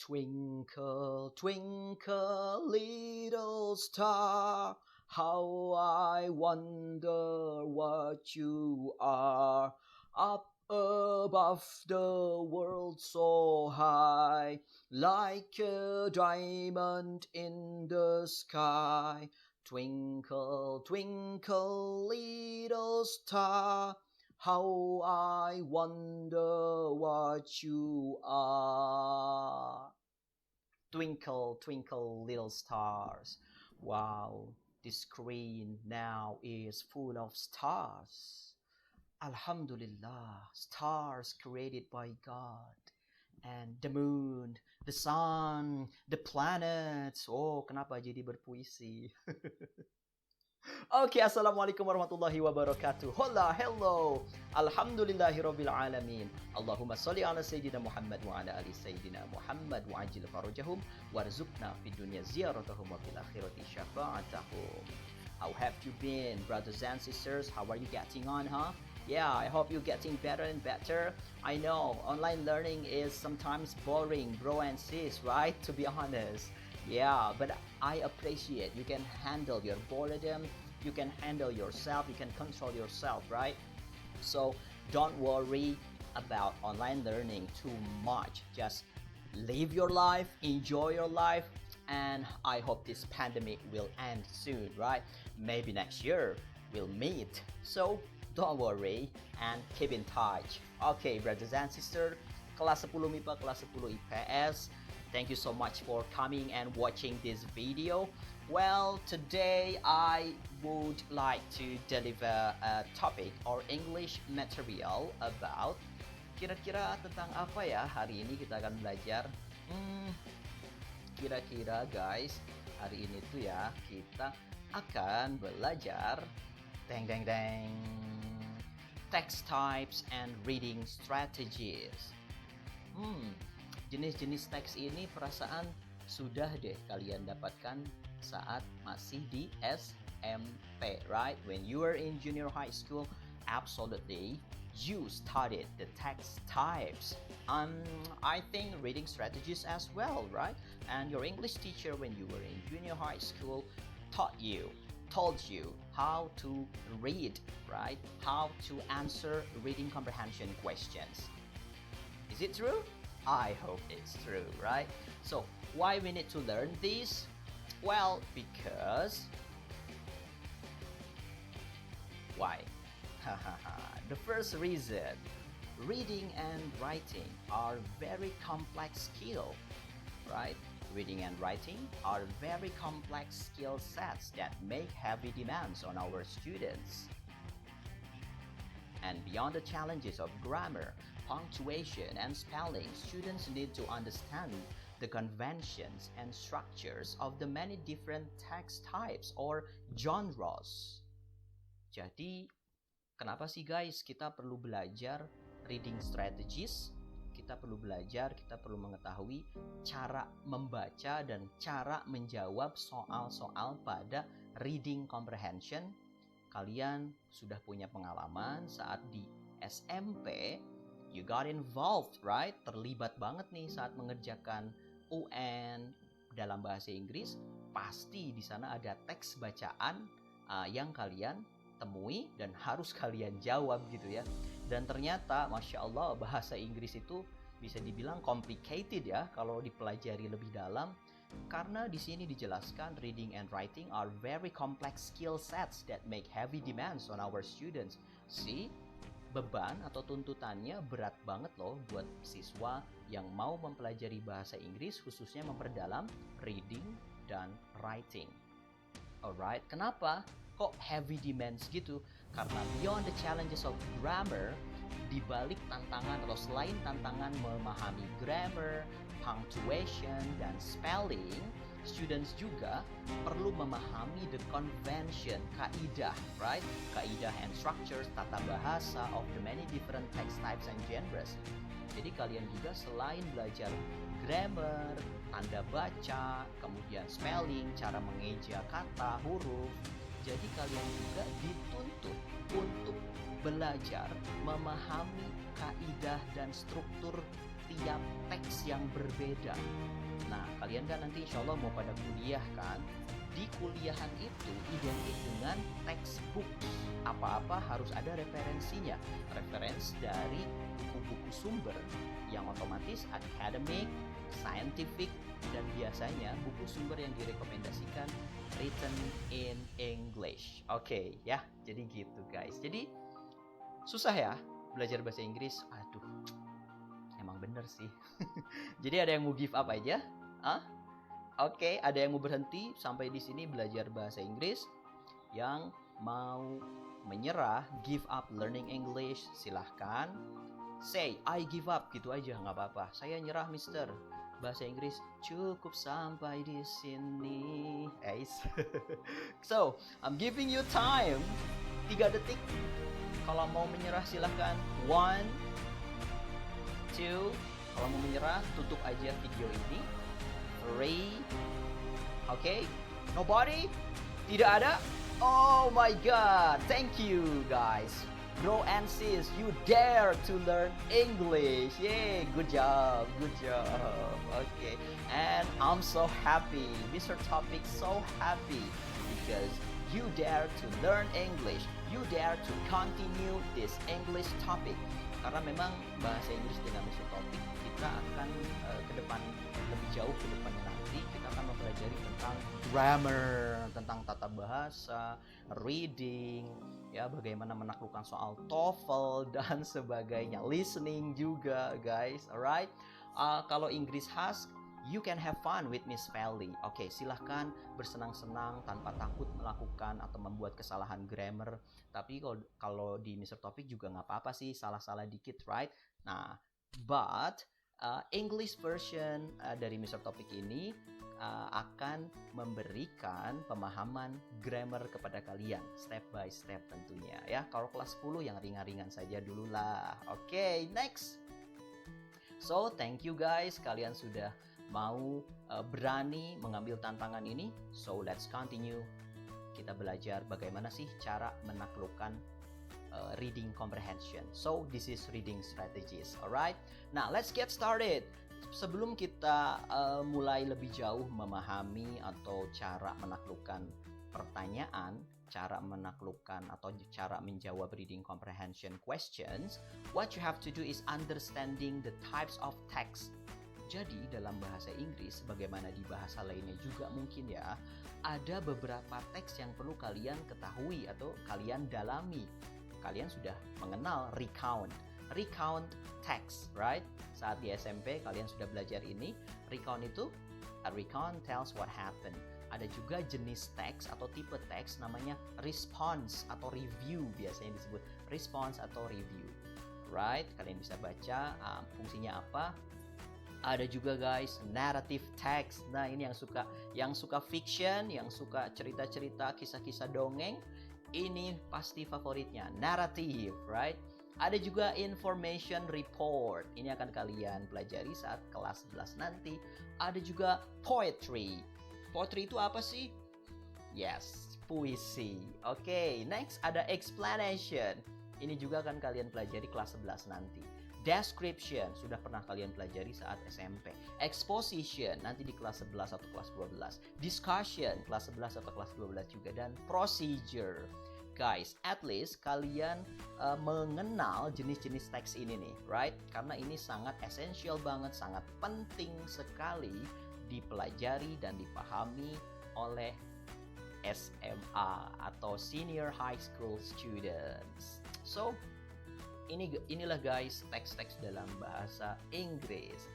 Twinkle, twinkle, little star, how I wonder what you are. Up above the world so high, like a diamond in the sky. Twinkle, twinkle, little star, how I wonder what you are. Twinkle, twinkle, little stars. Wow, the screen now is full of stars. Alhamdulillah, stars created by God. And the moon, the sun, the planets. Oh, kenapa jadi berpuisi? Oke, assalamualaikum warahmatullahi wabarakatuh. Hola, hello. Alhamdulillahirabbil alamin. Allahumma sholli ala sayyidina Muhammad wa ala ali sayyidina Muhammad wa ajil farajahum warzuqna fid dunya ziyaratahum wa fil akhirati syafa'atahum. How have you been, brothers and sisters? How are you getting on, huh? Yeah, I hope you're getting better and better. I know online learning is sometimes boring, bro and sis, right? To be honest. Yeah, but I appreciate you can handle your boredom, you can handle yourself, you can control yourself, right? So don't worry about online learning too much. Just live your life, enjoy your life, and I hope this pandemic will end soon, right? Maybe next year we'll meet. So don't worry and keep in touch. Okay, brothers and sisters, kelas 10 MIPA, kelas 10 IPS, thank you so much for coming and watching this video. Well, today I would like to deliver a topic or English material about kira-kira tentang apa ya hari ini kita akan belajar. Kira-kira guys, hari ini tuh ya kita akan belajar text types and reading strategies. Jenis-jenis teks ini perasaan sudah deh kalian dapatkan saat masih di SMP, right? When you were in junior high school, absolutely, you studied the text types. I think reading strategies as well, right? And your English teacher when you were in junior high school told you how to read, right? How to answer reading comprehension questions. Is it true? I hope it's true, right? So why we need to learn this? Well, because why? The first reason, reading and writing are very complex skill, right? Reading and writing are very complex skill sets that make heavy demands on our students. And beyond the challenges of grammar, punctuation, and spelling, students need to understand the conventions and structures of the many different text types or genres. Jadi, kenapa sih guys kita perlu belajar reading strategies? Kita perlu belajar, kita perlu mengetahui cara membaca dan cara menjawab soal-soal pada reading comprehension. Kalian sudah punya pengalaman saat di SMP, you got involved, right? Terlibat banget nih saat mengerjakan UN dalam bahasa Inggris. Pasti di sana ada teks bacaan yang kalian temui dan harus kalian jawab gitu ya. Dan ternyata Masya Allah bahasa Inggris itu bisa dibilang complicated ya kalau dipelajari lebih dalam. Karena di sini dijelaskan reading and writing are very complex skill sets that make heavy demands on our students. See, beban atau tuntutannya berat banget loh buat siswa yang mau mempelajari bahasa Inggris, khususnya memperdalam reading dan writing. Alright, kenapa kok heavy demands gitu? Karena beyond the challenges of grammar, di balik tantangan atau selain tantangan memahami grammar, punctuation, dan spelling, students juga perlu memahami the convention, kaidah, right? Kaidah and structures, tata bahasa of the many different text types and genres. Jadi kalian juga selain belajar grammar, tanda baca, kemudian spelling, cara mengeja kata, huruf, jadi kalian juga dituntut untuk belajar memahami kaidah dan struktur tiap teks teks yang berbeda. Nah, kalian kan nanti insya Allah mau pada kuliah kan? Di kuliahan itu identik dengan textbook. Apa-apa harus ada referensinya. Referensi dari buku-buku sumber yang otomatis academic, scientific, dan biasanya buku sumber yang direkomendasikan written in English. Oke, ya. Jadi gitu guys. Jadi susah ya belajar bahasa Inggris. Aduh, emang bener sih. Jadi ada yang mau give up aja? Oke, ada yang mau berhenti sampai di sini belajar bahasa Inggris? Yang mau menyerah, give up learning English, silahkan. Say, I give up, gitu aja, nggak apa-apa. Saya nyerah, mister. Bahasa Inggris cukup sampai di sini. So, I'm giving you time. 3 detik. Kalau mau menyerah silahkan. 1, 2. Kalau mau menyerah, tutup aja video ini. 3. Okay? Nobody? Tidak ada? Oh my god. Thank you guys. Bro and sis, you dare to learn English. Yay, good job. Good job. Okay. And I'm so happy. Mr. Topic so happy because you dare to learn English. You dare to continue this English topic. Karena memang bahasa Inggris dengan Mr. Topic kita akan ke depan lebih jauh ke depannya nanti kita akan mempelajari tentang grammar, tentang tata bahasa, reading, ya bagaimana menaklukkan soal TOEFL dan sebagainya, listening juga guys, alright. Kalau Inggris khas, you can have fun with Miss Feli. Oke, silahkan bersenang-senang tanpa takut melakukan atau membuat kesalahan grammar. Tapi kalau di Mr. Topic juga nggak apa-apa sih, salah-salah dikit, right? Nah, but English version dari Mr. Topic ini akan memberikan pemahaman grammar kepada kalian step by step tentunya ya. Kalau kelas 10 yang ringan-ringan saja dulu lah. Oke, next. So, thank you guys, kalian sudah mau berani mengambil tantangan ini. So, let's continue. Kita belajar bagaimana sih cara menaklukkan reading comprehension. So, this is reading strategies, alright? Now, let's get started. Sebelum kita mulai lebih jauh memahami atau cara menaklukkan pertanyaan, cara menaklukkan atau cara menjawab reading comprehension questions, what you have to do is understanding the types of text. Jadi, dalam bahasa Inggris, bagaimana di bahasa lainnya juga mungkin ya, ada beberapa teks yang perlu kalian ketahui atau kalian dalami. Kalian sudah mengenal recount text, right? Saat di SMP kalian sudah belajar ini. Recount itu, a recount tells what happened. Ada juga jenis teks atau tipe teks namanya response atau review, biasanya disebut response atau review, right? Kalian bisa baca fungsinya apa. Ada juga guys narrative text. Nah, ini yang suka fiction, yang suka cerita-cerita, kisah-kisah dongeng, ini pasti favoritnya, narrative, right? Ada juga information report. Ini akan kalian pelajari saat kelas 11 nanti. Ada juga poetry. Poetry itu apa sih? Yes, puisi. Oke, next ada explanation. Ini juga akan kalian pelajari kelas 11 nanti. Description, sudah pernah kalian pelajari saat SMP. Exposition, nanti di kelas 11 atau kelas 12. Discussion, kelas 11 atau kelas 12 juga. Dan procedure. Guys, at least kalian mengenal jenis-jenis teks ini nih, right? Karena ini sangat esensial banget, sangat penting sekali dipelajari dan dipahami oleh SMA atau Senior High School Students. So, inilah guys teks-teks dalam bahasa Inggris.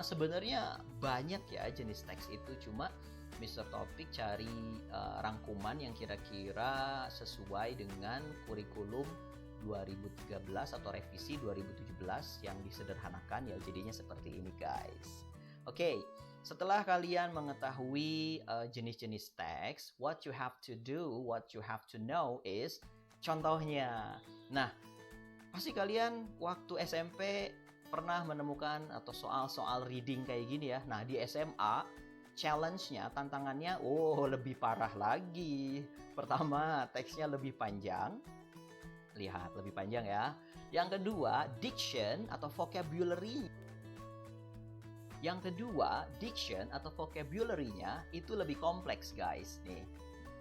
Sebenarnya banyak ya jenis teks itu, cuma Mr. Topic cari rangkuman yang kira-kira sesuai dengan kurikulum 2013 atau revisi 2017 yang disederhanakan ya, jadinya seperti ini guys. Oke, setelah kalian mengetahui jenis-jenis teks, what you have to do, what you have to know is contohnya. Nah, pasti kalian waktu SMP pernah menemukan atau soal-soal reading kayak gini ya. Nah, di SMA challenge-nya, tantangannya, lebih parah lagi. Pertama, teksnya lebih panjang. Lihat, lebih panjang ya. Yang kedua, diction atau vocabulary. Yang kedua, diction atau vocabulary-nya itu lebih kompleks guys. Nih,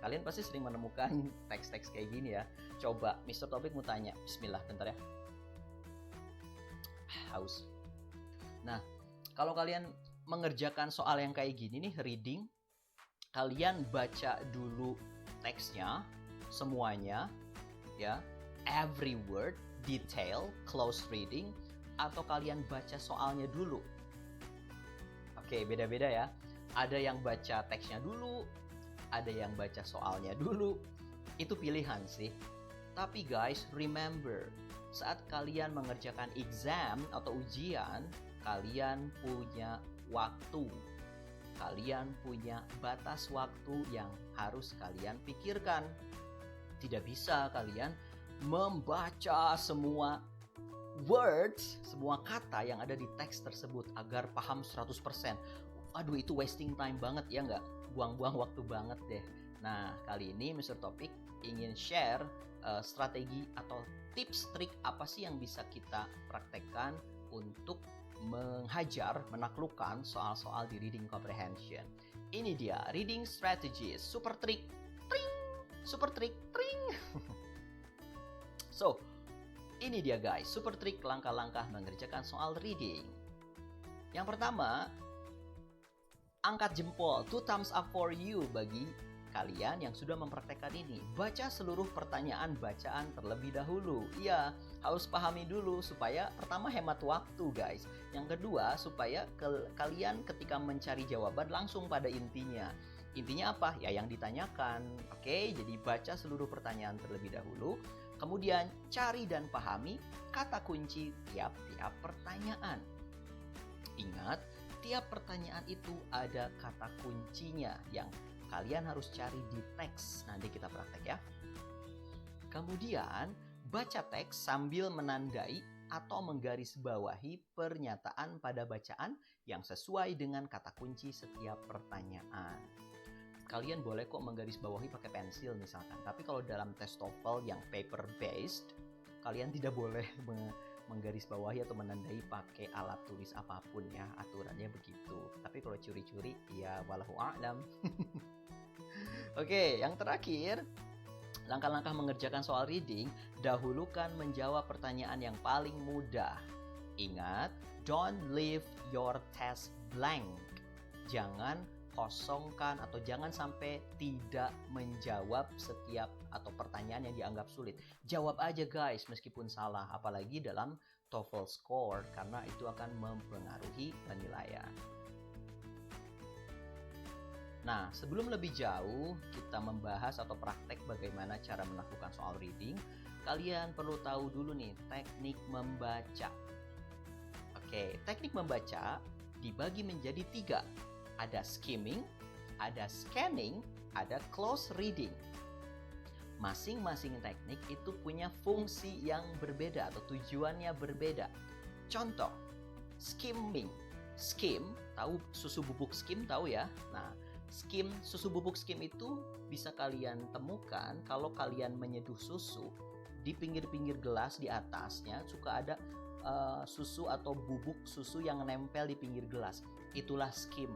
kalian pasti sering menemukan teks-teks kayak gini ya. Coba, Mr. Topik mau tanya. Bismillah, bentar ya. Haus. Nah, kalau kalian mengerjakan soal yang kayak gini nih, reading, kalian baca dulu teksnya, semuanya, ya, every word, detail, close reading, atau kalian baca soalnya dulu. Oke, beda-beda ya. Ada yang baca teksnya dulu, ada yang baca soalnya dulu. Itu pilihan sih. Tapi guys, remember, saat kalian mengerjakan exam atau ujian, kalian punya waktu. Kalian punya batas waktu yang harus kalian pikirkan. Tidak bisa kalian membaca semua words, semua kata yang ada di teks tersebut agar paham 100%. Aduh, itu wasting time banget ya nggak? Buang-buang waktu banget deh. Nah, kali ini Mr. Topik ingin share strategi atau tips trik apa sih yang bisa kita praktekkan untuk menghajar, menaklukkan soal-soal di reading comprehension. Ini dia reading strategies, super trick, tring, super trick, tring. So, ini dia guys, super trik langkah-langkah mengerjakan soal reading. Yang pertama, angkat jempol, 2 thumbs up for you bagi kalian yang sudah mempraktekkan ini. Baca seluruh pertanyaan bacaan terlebih dahulu. Iya, harus pahami dulu supaya pertama hemat waktu guys. Yang kedua, supaya kalian ketika mencari jawaban langsung pada intinya. Intinya apa? Ya yang ditanyakan. Oke, jadi baca seluruh pertanyaan terlebih dahulu. Kemudian cari dan pahami kata kunci tiap-tiap pertanyaan. Ingat, tiap pertanyaan itu ada kata kuncinya yang kalian harus cari di teks. Nanti kita praktek ya. Kemudian, baca teks sambil menandai atau menggarisbawahi pernyataan pada bacaan yang sesuai dengan kata kunci setiap pertanyaan. Kalian boleh kok menggarisbawahi pakai pensil misalkan. Tapi kalau dalam tes TOEFL yang paper based, kalian tidak boleh menggarisbawahi atau menandai pakai alat tulis apapun ya. Aturannya begitu. Tapi kalau curi-curi ya wallahu a'lam. Oke, yang terakhir, langkah-langkah mengerjakan soal reading, dahulukan menjawab pertanyaan yang paling mudah. Ingat, don't leave your test blank. Jangan kosongkan atau jangan sampai tidak menjawab setiap atau pertanyaan yang dianggap sulit. Jawab aja guys meskipun salah, apalagi dalam TOEFL score karena itu akan mempengaruhi penilaian. Nah, sebelum lebih jauh kita membahas atau praktek bagaimana cara melakukan soal reading, kalian perlu tahu dulu nih teknik membaca. Oke, teknik membaca dibagi menjadi 3. Ada skimming, ada scanning, ada close reading. Masing-masing teknik itu punya fungsi yang berbeda atau tujuannya berbeda. Contoh, skimming. Skim, tahu susu bubuk skim tahu ya? Nah, skim, susu bubuk skim itu bisa kalian temukan kalau kalian menyeduh susu. Di pinggir-pinggir gelas di atasnya suka ada susu atau bubuk susu yang nempel di pinggir gelas. Itulah skim.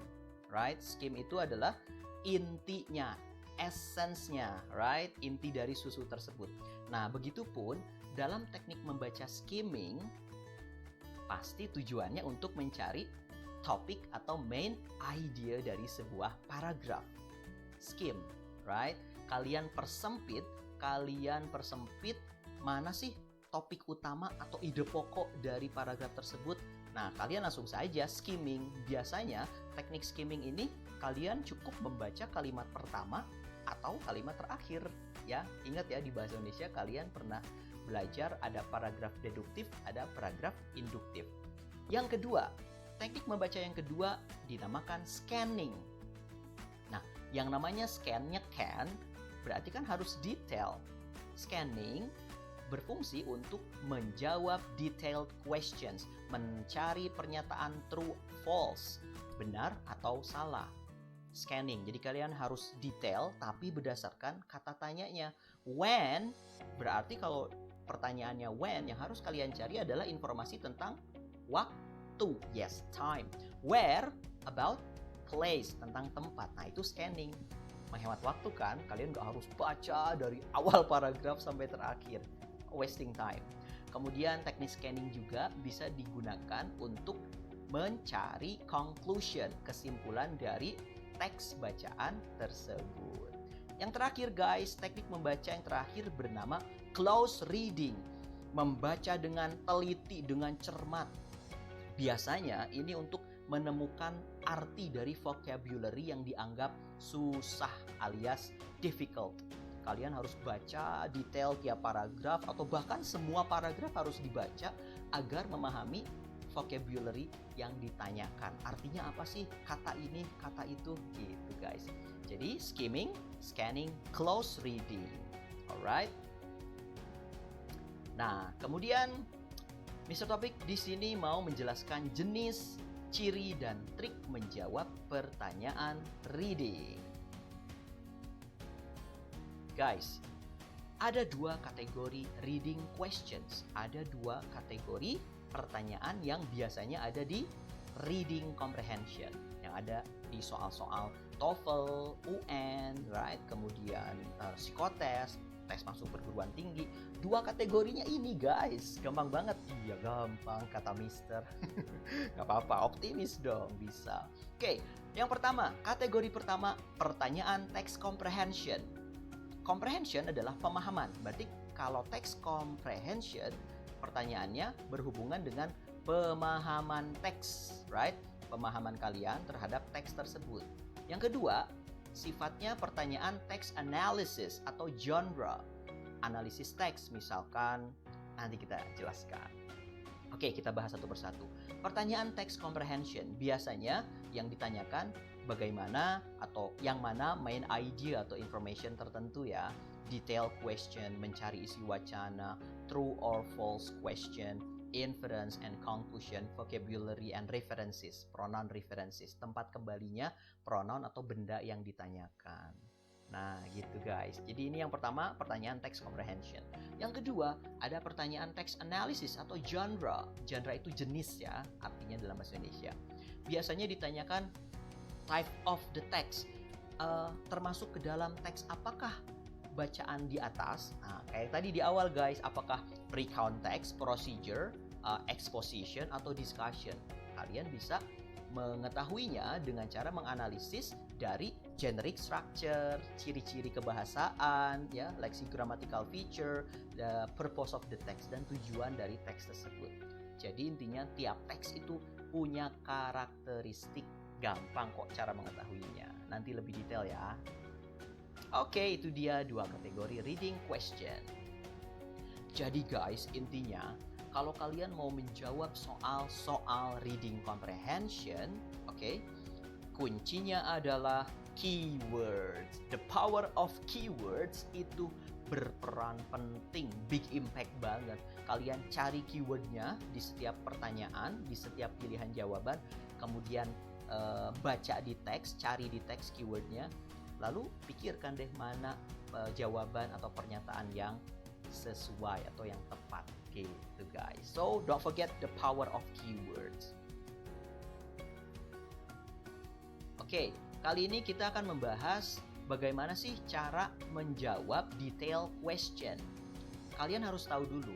Right? Skim itu adalah intinya, essence-nya, right? Inti dari susu tersebut. Nah, begitupun dalam teknik membaca skimming, pasti tujuannya untuk mencari topik atau main idea dari sebuah paragraf. Skim, right? Kalian persempit mana sih topik utama atau ide pokok dari paragraf tersebut. Nah, kalian langsung saja skimming. Biasanya teknik skimming ini kalian cukup membaca kalimat pertama atau kalimat terakhir. Ya, ingat ya di bahasa Indonesia kalian pernah belajar ada paragraf deduktif, ada paragraf induktif. Yang kedua, teknik membaca yang kedua dinamakan scanning. Nah, yang namanya scan-nya can berarti kan harus detail. Scanning berfungsi untuk menjawab detailed questions, mencari pernyataan true, false, benar atau salah. Scanning, jadi kalian harus detail tapi berdasarkan kata tanyanya. When, berarti kalau pertanyaannya when, yang harus kalian cari adalah informasi tentang waktu. Yes, time. Where, about place, tentang tempat. Nah, itu scanning. Menghemat waktu kan, kalian nggak harus baca dari awal paragraf sampai terakhir. Wasting time. Kemudian teknik scanning juga bisa digunakan untuk mencari conclusion, kesimpulan dari teks bacaan tersebut. Yang terakhir guys, teknik membaca yang terakhir bernama close reading. Membaca dengan teliti, dengan cermat. Biasanya ini untuk menemukan arti dari vocabulary yang dianggap susah alias difficult. Kalian harus baca detail tiap paragraf atau bahkan semua paragraf harus dibaca agar memahami vocabulary yang ditanyakan. Artinya apa sih kata ini, kata itu, gitu guys. Jadi skimming, scanning, close reading. Alright. Nah, kemudian Mr. Topik di sini mau menjelaskan jenis, ciri, dan trik menjawab pertanyaan reading. Guys, ada dua kategori reading questions. Ada dua kategori pertanyaan yang biasanya ada di reading comprehension. Yang ada di soal-soal TOEFL, UN, right? Kemudian psikotes, tes masuk perguruan tinggi. Dua kategorinya ini guys, gampang banget. Iya gampang kata mister. Gak apa-apa, optimis dong, bisa. Oke, yang pertama, kategori pertama, pertanyaan text comprehension. Comprehension adalah pemahaman. Berarti kalau text comprehension, pertanyaannya berhubungan dengan pemahaman teks, right? Pemahaman kalian terhadap teks tersebut. Yang kedua, sifatnya pertanyaan text analysis atau genre. Analisis teks, misalkan nanti kita jelaskan. Oke, kita bahas satu persatu. Pertanyaan text comprehension biasanya yang ditanyakan bagaimana atau yang mana main idea atau information tertentu ya. Detail question, mencari isi wacana, true or false question, inference and conclusion, vocabulary and references, pronoun references, tempat kembalinya pronoun atau benda yang ditanyakan. Nah, gitu guys. Jadi ini yang pertama, pertanyaan text comprehension. Yang kedua, ada pertanyaan text analysis atau genre. Genre itu jenis ya, artinya dalam bahasa Indonesia. Biasanya ditanyakan type of the text. Termasuk ke dalam teks apakah bacaan di atas. Nah, kayak tadi di awal guys, apakah recount text, procedure, exposition, atau discussion. Kalian bisa mengetahuinya dengan cara menganalisis dari generic structure, ciri-ciri kebahasaan, ya, lexicgrammatical feature, the purpose of the text, dan tujuan dari teks tersebut. Jadi intinya tiap teks itu punya karakteristik. Gampang kok cara mengetahuinya. Nanti lebih detail ya. Oke, itu dia dua kategori reading question. Jadi guys, intinya kalau kalian mau menjawab soal reading comprehension, oke, kuncinya adalah keywords. The power of keywords itu berperan penting, big impact banget. Kalian cari keywordnya di setiap pertanyaan, di setiap pilihan jawaban, kemudian baca di teks, cari di teks keywordnya, lalu pikirkan deh mana jawaban atau pernyataan yang sesuai atau yang tepat gitu guys. So don't forget the power of keywords. Oke, kali ini kita akan membahas bagaimana sih cara menjawab detail question. Kalian harus tahu dulu,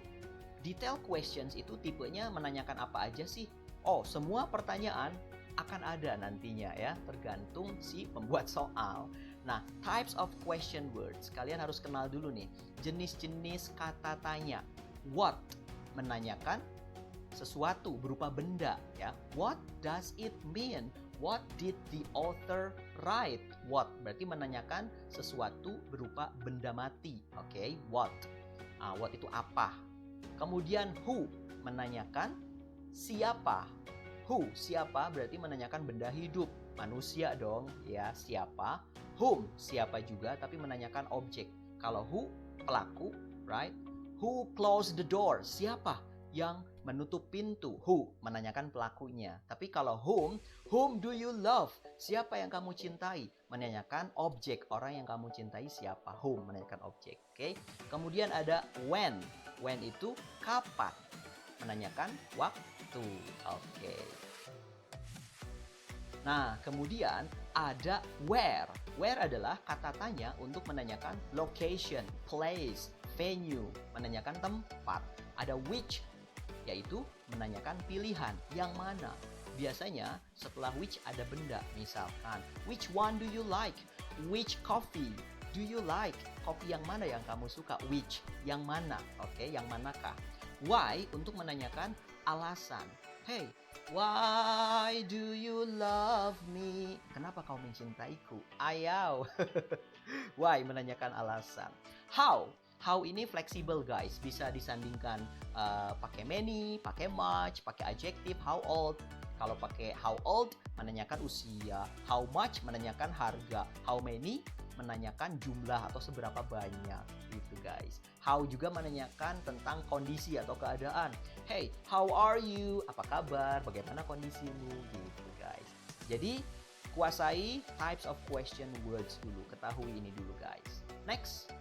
detail questions itu tipenya menanyakan apa aja sih? Oh, semua pertanyaan akan ada nantinya ya, tergantung si pembuat soal. Nah, types of question words, kalian harus kenal dulu nih, jenis-jenis kata tanya. What, menanyakan sesuatu berupa benda ya. What does it mean? What did the author write? What, berarti menanyakan sesuatu berupa benda mati. Oke, what. What itu apa? Kemudian who, menanyakan siapa. Who, siapa, berarti menanyakan benda hidup. Manusia dong, ya, siapa. Whom, siapa juga, tapi menanyakan objek. Kalau who, pelaku, right? Who closed the door, siapa yang menutup pintu. Who, menanyakan pelakunya. Tapi kalau whom do you love, siapa yang kamu cintai. Menanyakan objek, orang yang kamu cintai siapa. Whom, menanyakan objek. Oke. Kemudian ada when itu kapan, menanyakan waktu. Oke. Nah, kemudian ada where. Where adalah kata tanya untuk menanyakan location, place, venue, menanyakan tempat. Ada which, yaitu menanyakan pilihan, yang mana. Biasanya setelah which ada benda, misalkan which one do you like? Which coffee do you like? Kopi yang mana yang kamu suka? Which, yang mana? Oke, yang manakah? Why untuk menanyakan alasan. Hey, why do you love me? Kenapa kau mencintaiku? Ayaw. Why menanyakan alasan. How. How ini fleksibel guys, bisa disandingkan pakai many, pakai much, pakai adjective. How old. Kalau pakai how old menanyakan usia, how much menanyakan harga, how many menanyakan jumlah atau seberapa banyak gitu guys. How juga menanyakan tentang kondisi atau keadaan. Hey, how are you? Apa kabar? Bagaimana kondisimu? Gitu guys. Jadi kuasai types of question words dulu, ketahui ini dulu guys. Next.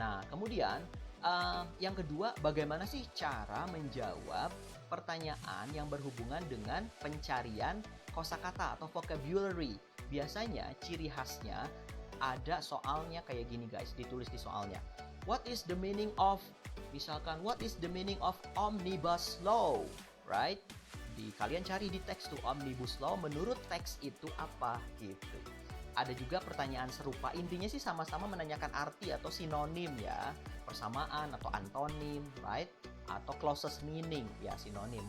Nah, kemudian yang kedua, bagaimana sih cara menjawab pertanyaan yang berhubungan dengan pencarian kosakata atau vocabulary. Biasanya ciri khasnya ada soalnya kayak gini guys, ditulis di soalnya. What is the meaning of, misalkan what is the meaning of omnibus law, right? Kalian cari di teks tuh omnibus law, menurut teks itu apa gitu. Ada juga pertanyaan serupa, intinya sih sama-sama menanyakan arti atau sinonim ya, persamaan atau antonim, right? Atau closest meaning, ya sinonim.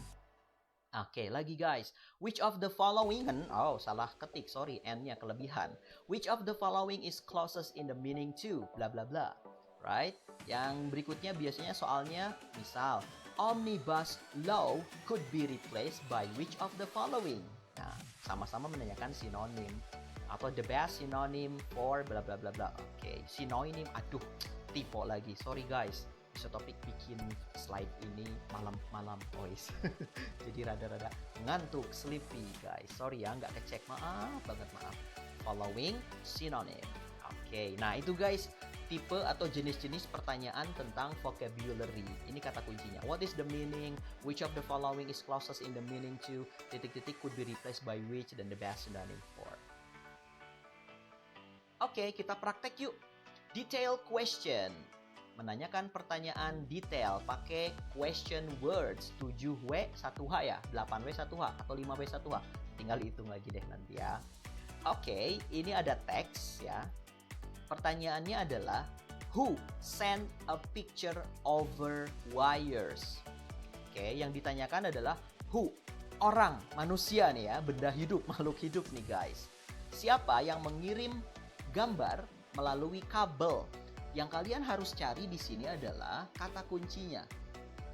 Oke, lagi guys. Which of the following, oh salah ketik, sorry, N-nya kelebihan. Which of the following is closest in the meaning to, bla bla bla, right? Yang berikutnya biasanya soalnya, misal, omnibus law could be replaced by which of the following? Nah, sama-sama menanyakan sinonim. Atau the best synonym for bla bla bla bla. Oke, sinonim, aduh, typo lagi, sorry guys. Bisa topik bikin slide ini malam-malam guys. Jadi rada-rada ngantuk, sleepy guys. Sorry ya, nggak kecek, maaf banget, maaf. Following synonym. Oke, nah itu guys, tipe atau jenis-jenis pertanyaan tentang vocabulary. Ini kata kuncinya. What is the meaning? Which of the following is closest in the meaning to? Titik-titik could be replaced by which, dan the best synonym for. Oke, kita praktek yuk. Detail question. Menanyakan pertanyaan detail pakai question words 7W 1H ya, 8W 1H atau 5W 1H. Tinggal hitung lagi deh nanti ya. Oke, ini ada teks ya. Pertanyaannya adalah who sent a picture over wires? Oke, yang ditanyakan adalah who, orang, manusia nih ya, benda hidup, makhluk hidup nih guys. Siapa yang mengirim gambar melalui kabel? Yang kalian harus cari di sini adalah kata kuncinya.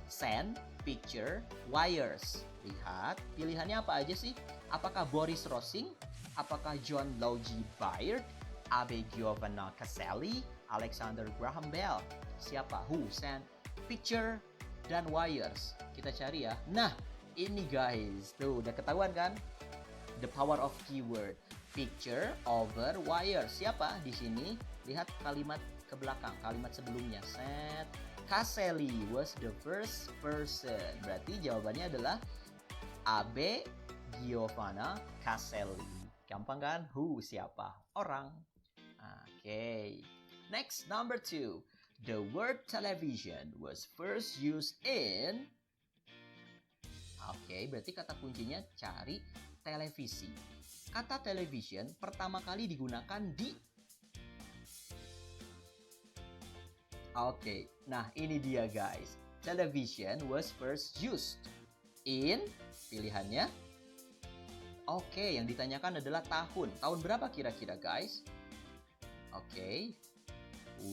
Send, picture, wires. Lihat, pilihannya apa aja sih? Apakah Boris Rosing? Apakah John Logie Baird? Abe Giovanna Caselli? Alexander Graham Bell? Siapa? Who send, picture, dan wires. Kita cari ya. Nah, ini guys. Tuh, udah ketahuan kan? The power of keyword. Picture over wire. Siapa di sini? Lihat kalimat ke belakang, kalimat sebelumnya. Set. Caselli was the first person. Berarti jawabannya adalah Abe Giovanna Caselli. Gampang kan? Who, siapa? Orang. Oke. Next, number 2. The word television was first used in... Oke, berarti kata kuncinya cari televisi. Kata television pertama kali digunakan di... Oke, nah ini dia guys. Television was first used in, pilihannya. Oke, yang ditanyakan adalah tahun. Tahun berapa kira-kira guys? Oke,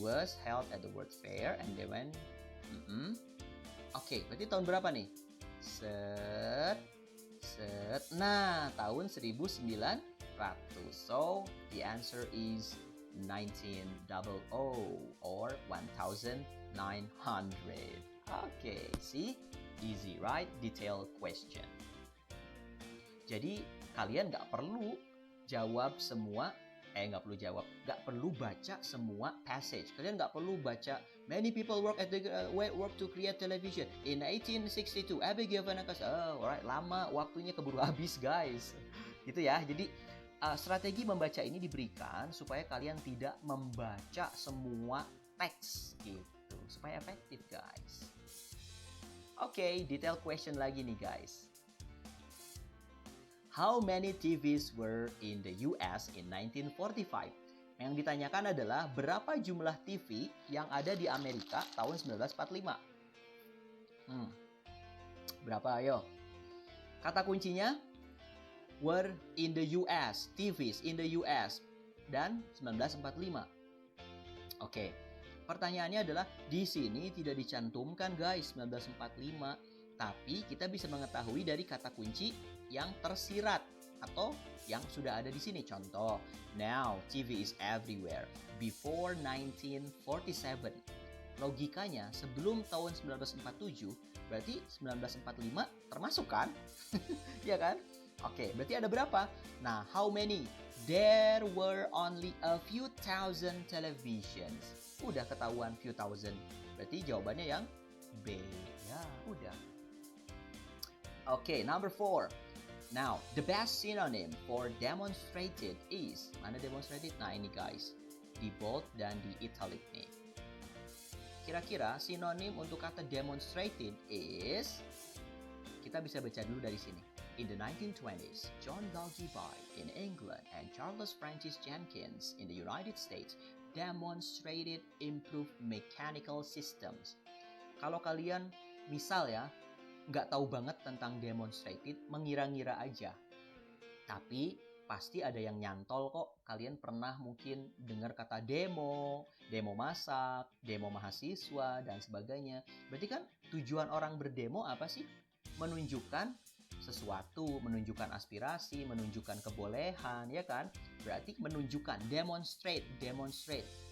was held at the World Fair and they went. Oke, berarti tahun berapa nih? Nah, tahun 1900. So, the answer is 1900 or 1900. Okay, see? Easy, right? Detailed question. Jadi, kalian nggak perlu jawab semua Nggak perlu jawab. Nggak perlu baca semua passage. Kalian nggak perlu baca many people work to create television in 1862. Abe Giovanna Cas. Oh, alright, lama, waktunya keburu habis, guys. Gitu ya. Jadi strategi membaca ini diberikan supaya kalian tidak membaca semua teks gitu, supaya efektif, guys. Oke, detail question lagi nih, guys. How many TVs were in the US in 1945? Yang ditanyakan adalah berapa jumlah TV yang ada di Amerika tahun 1945? Berapa, ayo? Kata kuncinya were in the US, TVs in the US, dan 1945. Oke, pertanyaannya adalah di sini tidak dicantumkan, guys, 1945. Tapi kita bisa mengetahui dari kata kunci yang tersirat atau yang sudah ada di sini. Contoh, now TV is everywhere before 1947. Logikanya sebelum tahun 1947 berarti 1945 termasuk kan? Ya kan? Oke, berarti ada berapa? Nah, how many? There were only a few thousand televisions. Udah ketahuan few thousand. Berarti jawabannya yang B. Ya, udah. Oke, number 4. Now, the best synonym for demonstrated is, mana demonstrated? Nah, ini guys, di bold dan di italic nih. Kira-kira sinonim untuk kata demonstrated is, kita bisa baca dulu dari sini. In the 1920s, John Logie in England and Charles Francis Jenkins in the United States demonstrated improved mechanical systems. Kalau kalian misal ya, nggak tahu banget tentang demonstrated, mengira-ngira aja. Tapi pasti ada yang nyantol kok. Kalian pernah mungkin dengar kata demo, demo masak, demo mahasiswa, dan sebagainya. Berarti kan tujuan orang berdemo apa sih? Menunjukkan sesuatu, menunjukkan aspirasi, menunjukkan kebolehan, ya kan? Berarti menunjukkan, demonstrate.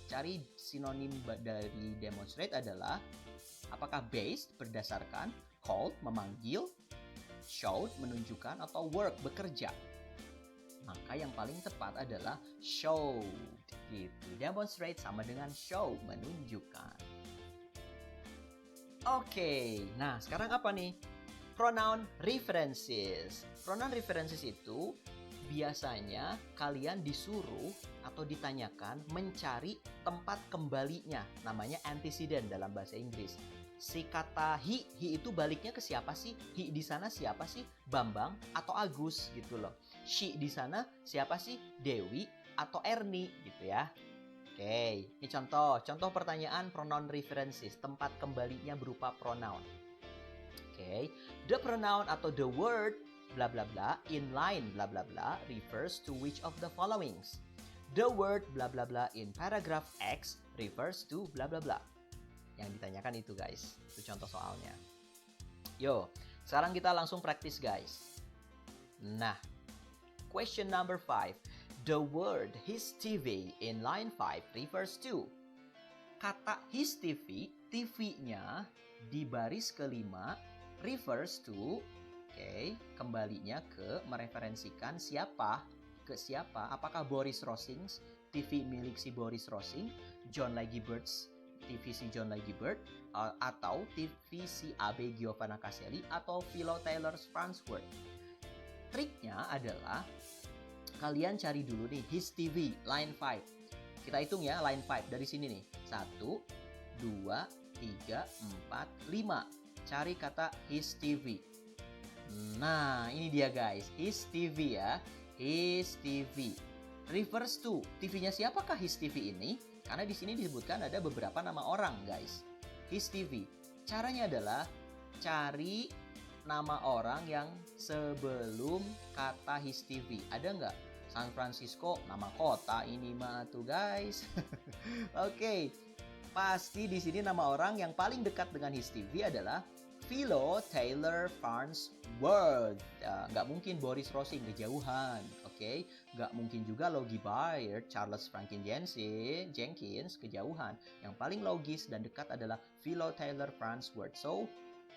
Cari sinonim dari demonstrate adalah apakah based, berdasarkan, called, memanggil, showed, menunjukkan, atau work, bekerja. Maka yang paling tepat adalah showed. Gitu. Demonstrate sama dengan show, menunjukkan. Oke, nah sekarang apa nih? Pronoun references. Pronoun references itu biasanya kalian disuruh atau ditanyakan mencari tempat kembalinya. Namanya antecedent dalam bahasa Inggris. Si kata he itu baliknya ke siapa sih? He di sana siapa sih? Bambang atau Agus gitu loh. She di sana siapa sih? Dewi atau Erni gitu ya. Oke, ini contoh pertanyaan pronoun references, tempat kembalinya berupa pronoun. Oke, the pronoun atau the word bla bla bla in line bla bla bla refers to which of the followings? The word bla bla bla in paragraph X refers to bla bla bla. Yang ditanyakan itu guys, itu contoh soalnya. Yo, sekarang kita langsung praktis guys. Nah, question number 5. The word his TV in line 5 refers to. Kata his TV, TV-nya di baris kelima refers to, kembalinya ke mereferensikan siapa, ke siapa. Apakah Boris Rosing, TV milik si Boris Rosing, John Lagerbird's TV si John Lagerbierd, atau TV si Abe Giovanna Caselli, atau Philo Taylor's Farnsworth. Triknya adalah kalian cari dulu nih his TV line 5. Kita hitung ya line 5 dari sini nih. 1, 2, 3, 4, 5. Cari kata his TV. Nah, ini dia guys, his TV ya. His TV refers to, TV-nya siapakah his TV ini? Karena di sini disebutkan ada beberapa nama orang, guys. His TV. Caranya adalah cari nama orang yang sebelum kata his TV. Ada nggak? San Francisco, nama kota ini mah tuh, guys. Oke. Pasti di sini nama orang yang paling dekat dengan his TV adalah Philo Taylor Farnsworth. Nggak mungkin Boris Rosing, kejauhan. Oke, nggak mungkin juga Logie Baird, Charles Franklin Jenkins, kejauhan. Yang paling logis dan dekat adalah Philo Taylor Farnsworth. So,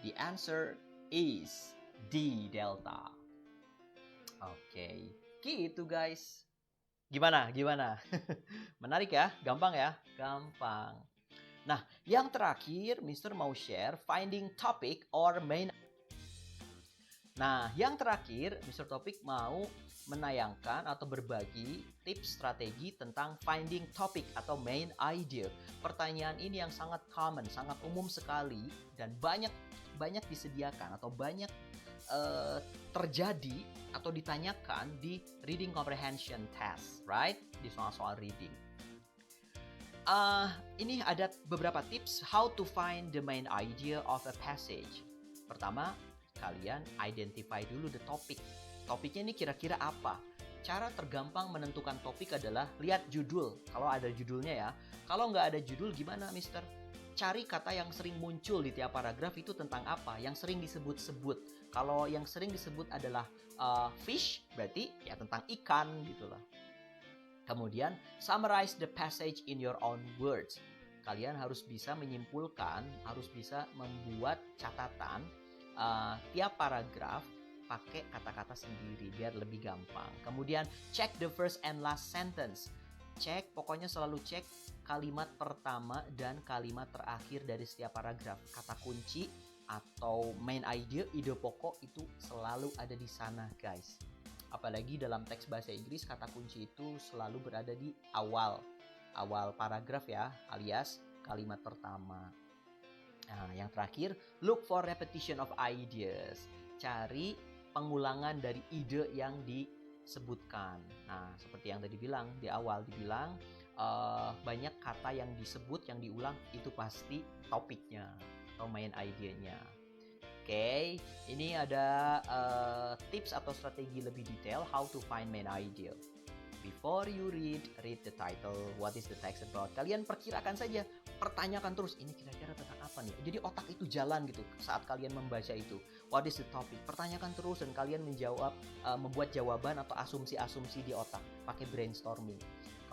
the answer is D, Delta. Oke, gitu guys. Gimana? Gimana? Menarik ya? Gampang ya? Gampang. Nah, yang terakhir, Mister mau share finding topic or main. Nah, yang terakhir, Mister Topik mau menayangkan atau berbagi tips strategi tentang finding topic atau main idea. Pertanyaan ini yang sangat common, sangat umum sekali dan banyak disediakan atau banyak terjadi atau ditanyakan di reading comprehension test, right? Di soal-soal reading. Ini ada beberapa tips how to find the main idea of a passage. Pertama, kalian identify dulu the topic. Topiknya ini kira-kira apa? Cara tergampang menentukan topik adalah lihat judul. Kalau ada judulnya ya. Kalau nggak ada judul gimana, Mister? Cari kata yang sering muncul di tiap paragraf itu tentang apa, yang sering disebut-sebut. Kalau yang sering disebut adalah fish, berarti ya tentang ikan gitu lah. Kemudian, summarize the passage in your own words. Kalian harus bisa menyimpulkan, harus bisa membuat catatan tiap paragraf pakai kata-kata sendiri biar lebih gampang. Kemudian, check the first and last sentence. Cek, pokoknya selalu cek kalimat pertama dan kalimat terakhir dari setiap paragraf. Kata kunci atau main idea, ide pokok itu selalu ada di sana, guys. Apalagi dalam teks bahasa Inggris, kata kunci itu selalu berada di awal paragraf ya, alias kalimat pertama. Nah, yang terakhir, look for repetition of ideas. Cari pengulangan dari ide yang disebutkan. Nah, seperti yang tadi bilang, di awal dibilang, banyak kata yang disebut, yang diulang, itu pasti topiknya atau main idenya. Oke, ini ada tips atau strategi lebih detail how to find main idea. Before you read the title, what is the text about. Kalian perkirakan saja, pertanyakan terus, ini kira-kira tentang apa nih. Jadi otak itu jalan gitu saat kalian membaca itu. What is the topic? Pertanyakan terus dan kalian menjawab, membuat jawaban atau asumsi-asumsi di otak, pakai brainstorming.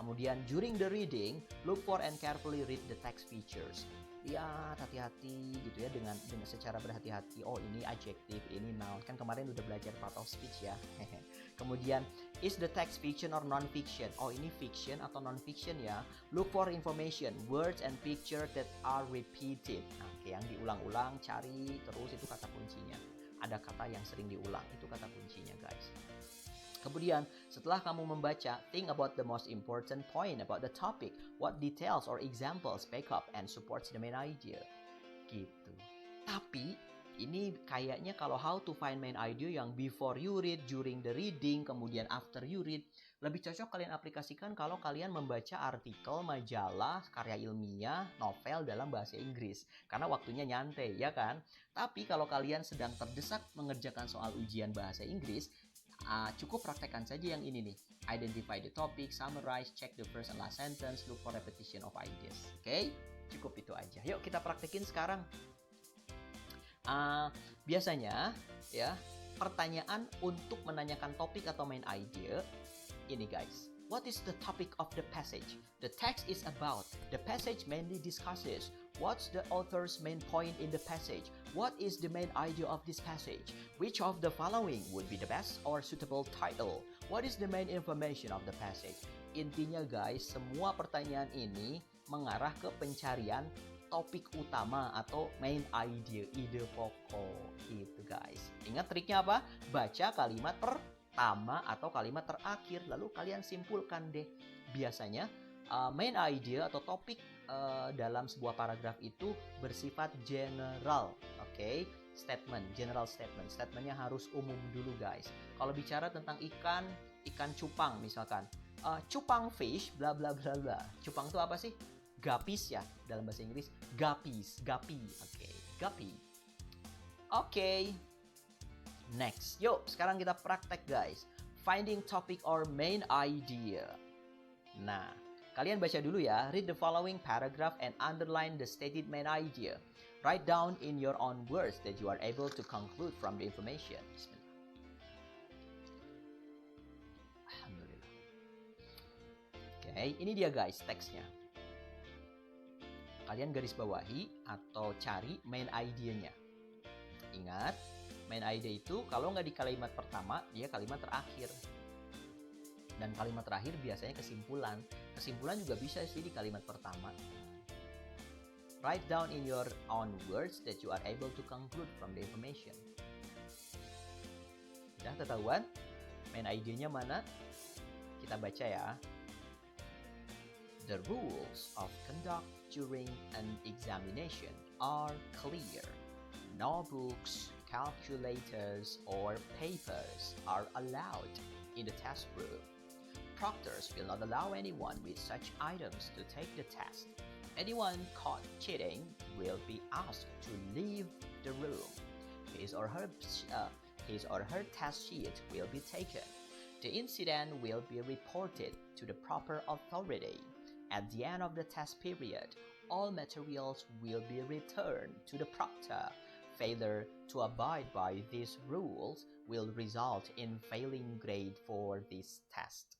Kemudian during the reading, look for and carefully read the text features. Lihat hati-hati gitu ya, dengan secara berhati-hati. Oh, ini adjective, ini noun. Kan kemarin udah belajar part of speech ya. Kemudian, is the text fiction or non-fiction? Oh, ini fiction atau non-fiction ya. Look for information, words and picture that are repeated. Nah, yang diulang-ulang, cari terus itu kata kuncinya. Ada kata yang sering diulang, itu kata kuncinya, guys. Kemudian, setelah kamu membaca, think about the most important point about the topic. What details or examples back up and supports the main idea. Gitu. Tapi, ini kayaknya kalau how to find main idea yang before you read, during the reading, kemudian after you read, lebih cocok kalian aplikasikan kalau kalian membaca artikel, majalah, karya ilmiah, novel dalam bahasa Inggris. Karena waktunya nyantai, ya kan? Tapi kalau kalian sedang terdesak mengerjakan soal ujian bahasa Inggris, cukup praktekkan saja yang ini nih. Identify the topic, summarize, check the first and last sentence, look for repetition of ideas. Oke? Cukup itu aja. Yuk kita praktekin sekarang. Biasanya ya, pertanyaan untuk menanyakan topik atau main idea ini, guys. What is the topic of the passage? The text is about. The passage mainly discusses. What's the author's main point in the passage? What is the main idea of this passage? Which of the following would be the best or suitable title? What is the main information of the passage? Intinya, guys, semua pertanyaan ini mengarah ke pencarian topik utama atau main idea, ide pokok gitu, guys. Ingat triknya apa? Baca kalimat pertama atau kalimat terakhir, lalu kalian simpulkan deh. Biasanya main idea atau topik dalam sebuah paragraf itu bersifat general, oke? Statement, general statement. Statementnya harus umum dulu, guys. Kalau bicara tentang ikan cupang misalkan, cupang fish, bla bla bla bla. Cupang itu apa sih? Guppies ya, dalam bahasa Inggris. Guppies, guppy, oke, guppy. Oke. Next, yuk sekarang kita praktek, guys. Finding topic or main idea. Nah, kalian baca dulu ya. Read the following paragraph and underline the stated main idea. Write down in your own words that you are able to conclude from the information. Alhamdulillah. Oke, ini dia, guys, teksnya. Kalian garis bawahi atau cari main idea-nya. Ingat, main idea itu kalau nggak di kalimat pertama, dia kalimat terakhir. Dan kalimat terakhir biasanya kesimpulan. Kesimpulan juga bisa sih di kalimat pertama. Write down in your own words that you are able to conclude from the information. Udah ketahuan? Main idenya mana? Kita baca ya. The rules of conduct during an examination are clear. No books, calculators, or papers are allowed in the test room. Proctors will not allow anyone with such items to take the test. Anyone caught cheating will be asked to leave the room. His or her test sheet will be taken. The incident will be reported to the proper authority. At the end of the test period, all materials will be returned to the proctor. Failure to abide by these rules will result in failing grade for this test.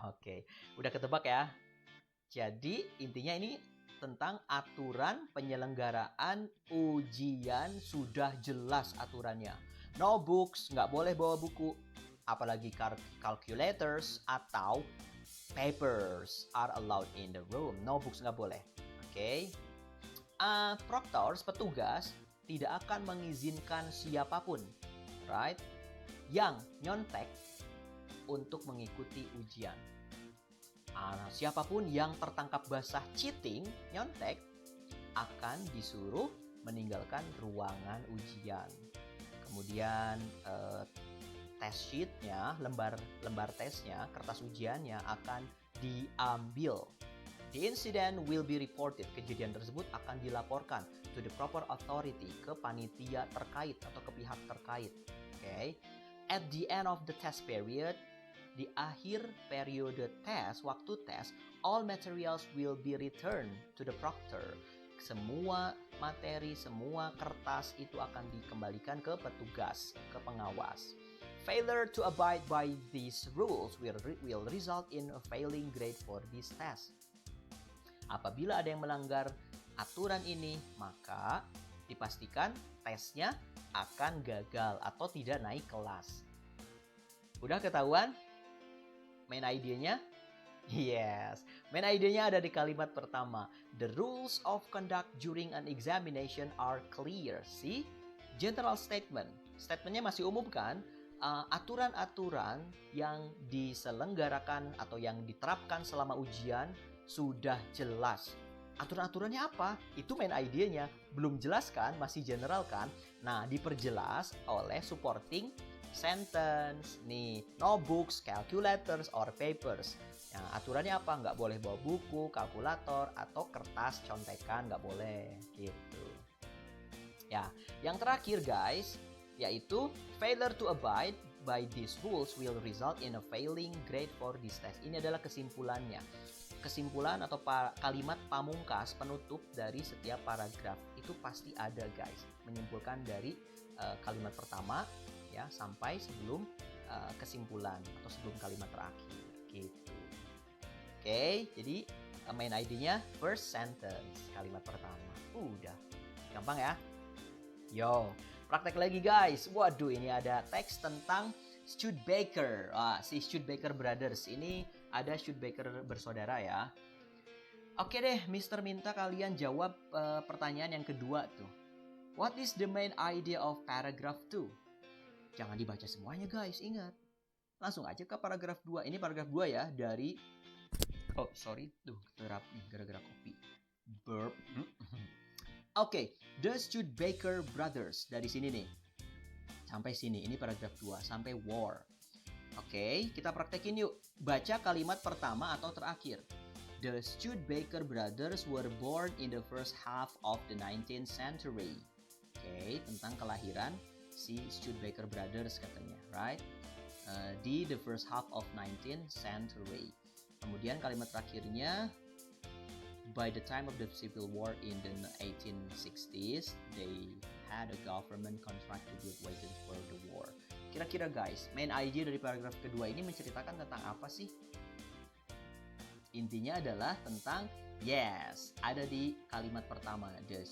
Oke, udah ketebak ya? Jadi intinya ini tentang aturan penyelenggaraan ujian, sudah jelas aturannya. No books, nggak boleh bawa buku, apalagi calculators atau papers are allowed in the room. No books nggak boleh. Oke. Proctors, petugas, tidak akan mengizinkan siapapun, right, yang nyontek untuk mengikuti ujian. Siapapun yang tertangkap basah cheating, nyontek, akan disuruh meninggalkan ruangan ujian. Kemudian test sheetnya, lembar tesnya, kertas ujiannya akan diambil. The incident will be reported. Kejadian tersebut akan dilaporkan to the proper authority, ke panitia terkait atau ke pihak terkait. Okay. At the end of the test period, di akhir periode tes, waktu tes, all materials will be returned to the proctor. Semua materi, semua kertas itu akan dikembalikan ke petugas, ke pengawas. Failure to abide by these rules will result in a failing grade for this test. Apabila ada yang melanggar aturan ini, maka dipastikan tesnya akan gagal atau tidak naik kelas. Udah ketahuan? Main idenya? Yes, main idenya ada di kalimat pertama. The rules of conduct during an examination are clear. See? General statement. Statementnya masih umum kan? Aturan-aturan yang diselenggarakan atau yang diterapkan selama ujian sudah jelas. Aturan-aturannya apa? Itu main idenya. Belum jelas kan? Masih general kan? Nah, diperjelas oleh supporting sentence. Nih, no books, calculators, or papers. Nah, aturannya apa? Nggak boleh bawa buku, kalkulator, atau kertas contekan. Nggak boleh. Gitu. Ya, yang terakhir guys, yaitu failure to abide by these rules will result in a failing grade for this test. Ini adalah kesimpulannya. Kesimpulan atau kalimat pamungkas penutup dari setiap paragraf itu pasti ada guys. Menyimpulkan dari kalimat pertama ya sampai sebelum kesimpulan atau sebelum kalimat terakhir gitu. Oke, jadi main ID-nya first sentence, kalimat pertama. Udah. Gampang ya? Yo, praktek lagi guys. Waduh, ini ada teks tentang Studebaker. Si Studebaker Brothers ini ada Studebaker bersaudara ya. Oke deh, Mister minta kalian jawab pertanyaan yang kedua tuh. What is the main idea of paragraph 2? Jangan dibaca semuanya guys, ingat. Langsung aja ke paragraf 2. Ini paragraf 2 ya dari terap gara-gara kopi. Burp. Oke, The Studebaker Brothers dari sini nih. Sampai sini, ini paragraf 2 sampai war. Oke, kita praktekin yuk. Baca kalimat pertama atau terakhir. The Studebaker brothers were born in the first half of the 19th century. Oke, tentang kelahiran si Studebaker brothers katanya, right? Di the first half of 19th century. Kemudian kalimat terakhirnya, by the time of the Civil War in the 1860s, they had a government contract to build wagons for the war. Kira-kira guys, main idea dari paragraf kedua ini menceritakan tentang apa sih? Intinya adalah tentang, yes, ada di kalimat pertama. The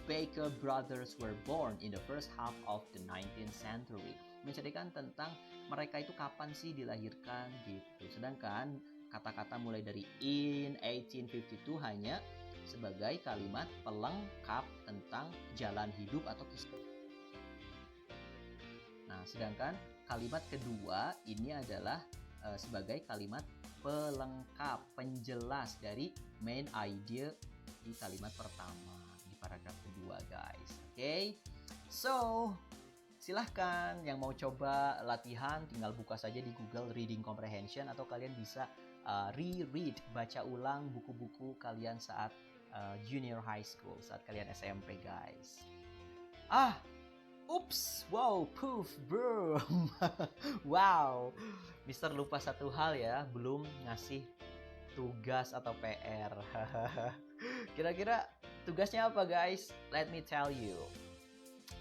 Baker brothers were born in the first half of the 19th century. Menceritakan tentang mereka itu kapan sih dilahirkan gitu. Sedangkan kata-kata mulai dari in 1852 hanya sebagai kalimat pelengkap tentang jalan hidup atau kisah. Nah, sedangkan kalimat kedua ini adalah sebagai kalimat pelengkap, penjelas dari main idea di kalimat pertama, di paragraf kedua, guys. Oke. So, silahkan yang mau coba latihan tinggal buka saja di Google Reading Comprehension, atau kalian bisa reread, baca ulang buku-buku kalian saat junior high school, saat kalian SMP, guys. Oops, wow, poof, bro. Wow, Mister lupa satu hal ya, belum ngasih tugas atau PR. Kira-kira tugasnya apa, guys? Let me tell you.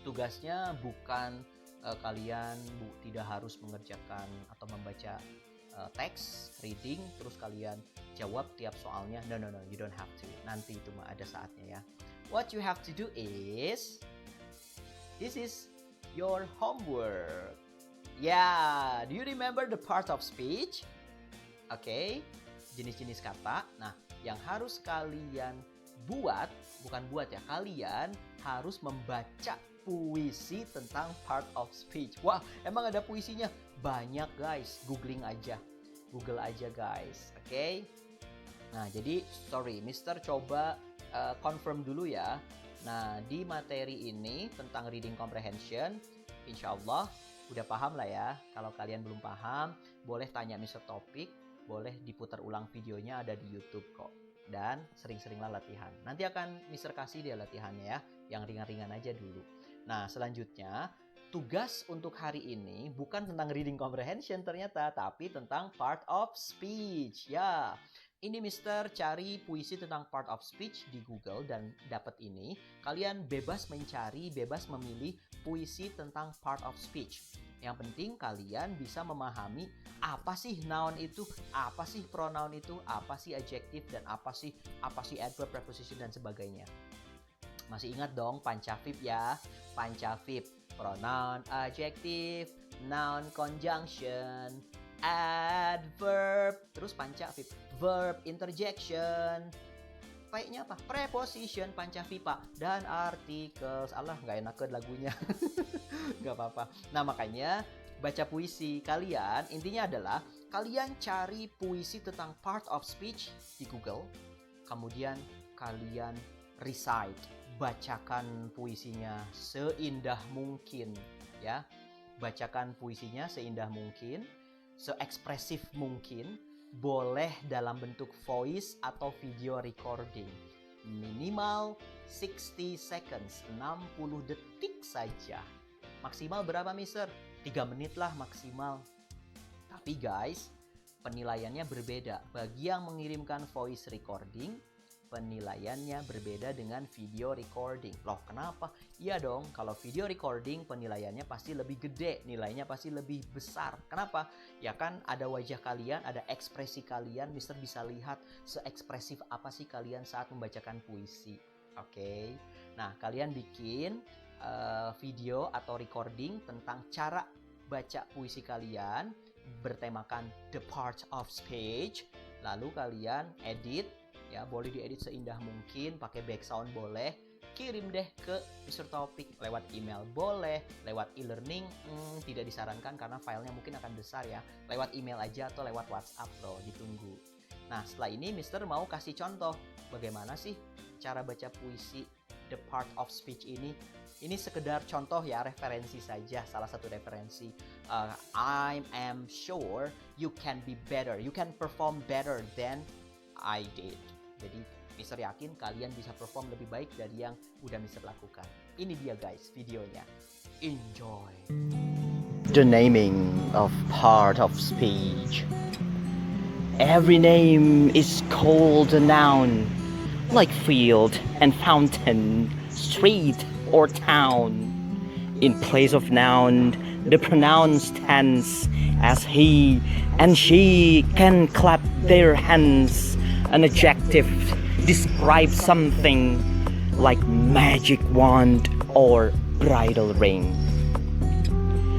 Tugasnya bukan kalian tidak harus mengerjakan atau membaca teks, reading, terus kalian jawab tiap soalnya. No, you don't have to. Nanti itu mah ada saatnya ya. What you have to do is, this is your homework. Yeah, do you remember the part of speech? Oke, jenis-jenis kata. Nah, yang harus kalian buat, bukan buat ya, kalian harus membaca puisi tentang part of speech. Wah, emang ada puisinya? Banyak, guys. Google aja, guys. Oke. Nah, jadi sorry, Mister coba confirm dulu ya. Nah, di materi ini tentang reading comprehension, insya Allah udah paham lah ya. Kalau kalian belum paham, boleh tanya Mister Topik, boleh diputar ulang videonya, ada di YouTube kok. Dan sering-seringlah latihan. Nanti akan Mister kasih dia latihannya ya, yang ringan-ringan aja dulu. Nah, selanjutnya tugas untuk hari ini bukan tentang reading comprehension ternyata, tapi tentang part of speech. Ya, ini Mister cari puisi tentang part of speech di Google dan dapat ini. Kalian bebas mencari, bebas memilih puisi tentang part of speech. Yang penting kalian bisa memahami apa sih noun itu, apa sih pronoun itu, apa sih adjective, dan apa sih adverb, preposition, dan sebagainya. Masih ingat dong Pancavip ya? Pancavip, pronoun, adjective, noun, conjunction, adverb, terus Pancavip, verb, interjection, P-nya apa? Preposition, Pancavipa, dan articles. Allah, nggak enak ke lagunya. Nggak apa-apa. Nah, makanya baca puisi kalian, intinya adalah kalian cari puisi tentang part of speech di Google, kemudian kalian recite, bacakan puisinya seindah mungkin ya. Bacakan puisinya seindah mungkin, seekspresif mungkin. Boleh dalam bentuk voice atau video recording. Minimal 60 seconds, 60 detik saja. Maksimal berapa, Mister? 3 menit lah maksimal. Tapi guys, penilaiannya berbeda. Bagi yang mengirimkan voice recording, penilaiannya berbeda dengan video recording. Loh, kenapa? Iya dong, kalau video recording penilaiannya pasti lebih gede, nilainya pasti lebih besar. Kenapa? Ya kan ada wajah kalian, ada ekspresi kalian, Mister bisa lihat seekspresif apa sih kalian saat membacakan puisi. Oke. Nah, kalian bikin video atau recording tentang cara baca puisi kalian bertemakan the part of speech. Lalu kalian edit. Ya, boleh diedit seindah mungkin, pakai background boleh, kirim deh ke Mister Topik lewat email boleh, lewat e-learning tidak disarankan karena filenya mungkin akan besar ya, lewat email aja atau lewat WhatsApp loh, ditunggu. Nah, setelah ini Mister mau kasih contoh bagaimana sih cara baca puisi the part of speech ini. Ini sekedar contoh ya, referensi saja, salah satu referensi. I am sure you can be better, you can perform better than I did. Jadi Mister yakin kalian bisa perform lebih baik dari yang udah Mister lakukan. Ini dia guys videonya. Enjoy. The naming of part of speech. Every name is called a noun, like field and fountain, street or town. In place of noun, the pronoun stands as he and she can clap their hands. An adjective describes something like magic wand or bridal ring.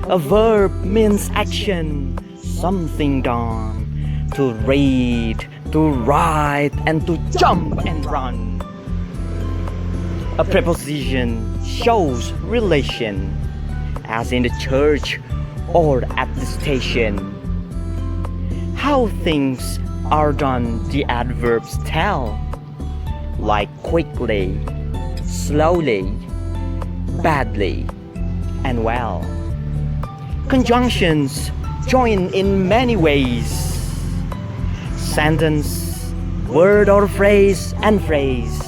A verb means action, something done, to read, to write, and to jump and run. A preposition shows relation, as in the church or at the station. How things are done, the adverbs tell, like quickly, slowly, badly, and well. Conjunctions join in many ways. Sentence, word or phrase, and phrase.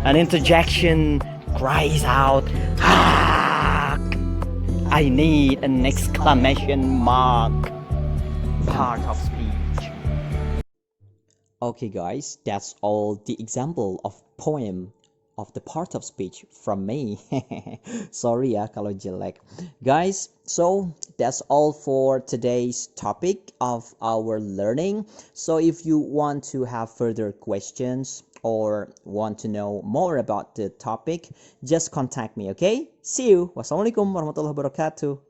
An interjection cries out, "Hark!" I need an exclamation mark. Part of speech. Okay guys, that's all the example of poem of the part of speech from me. Sorry ya kalau jelek. Guys, so that's all for today's topic of our learning. So if you want to have further questions or want to know more about the topic, just contact me, okay? See you. Wassalamualaikum warahmatullahi wabarakatuh.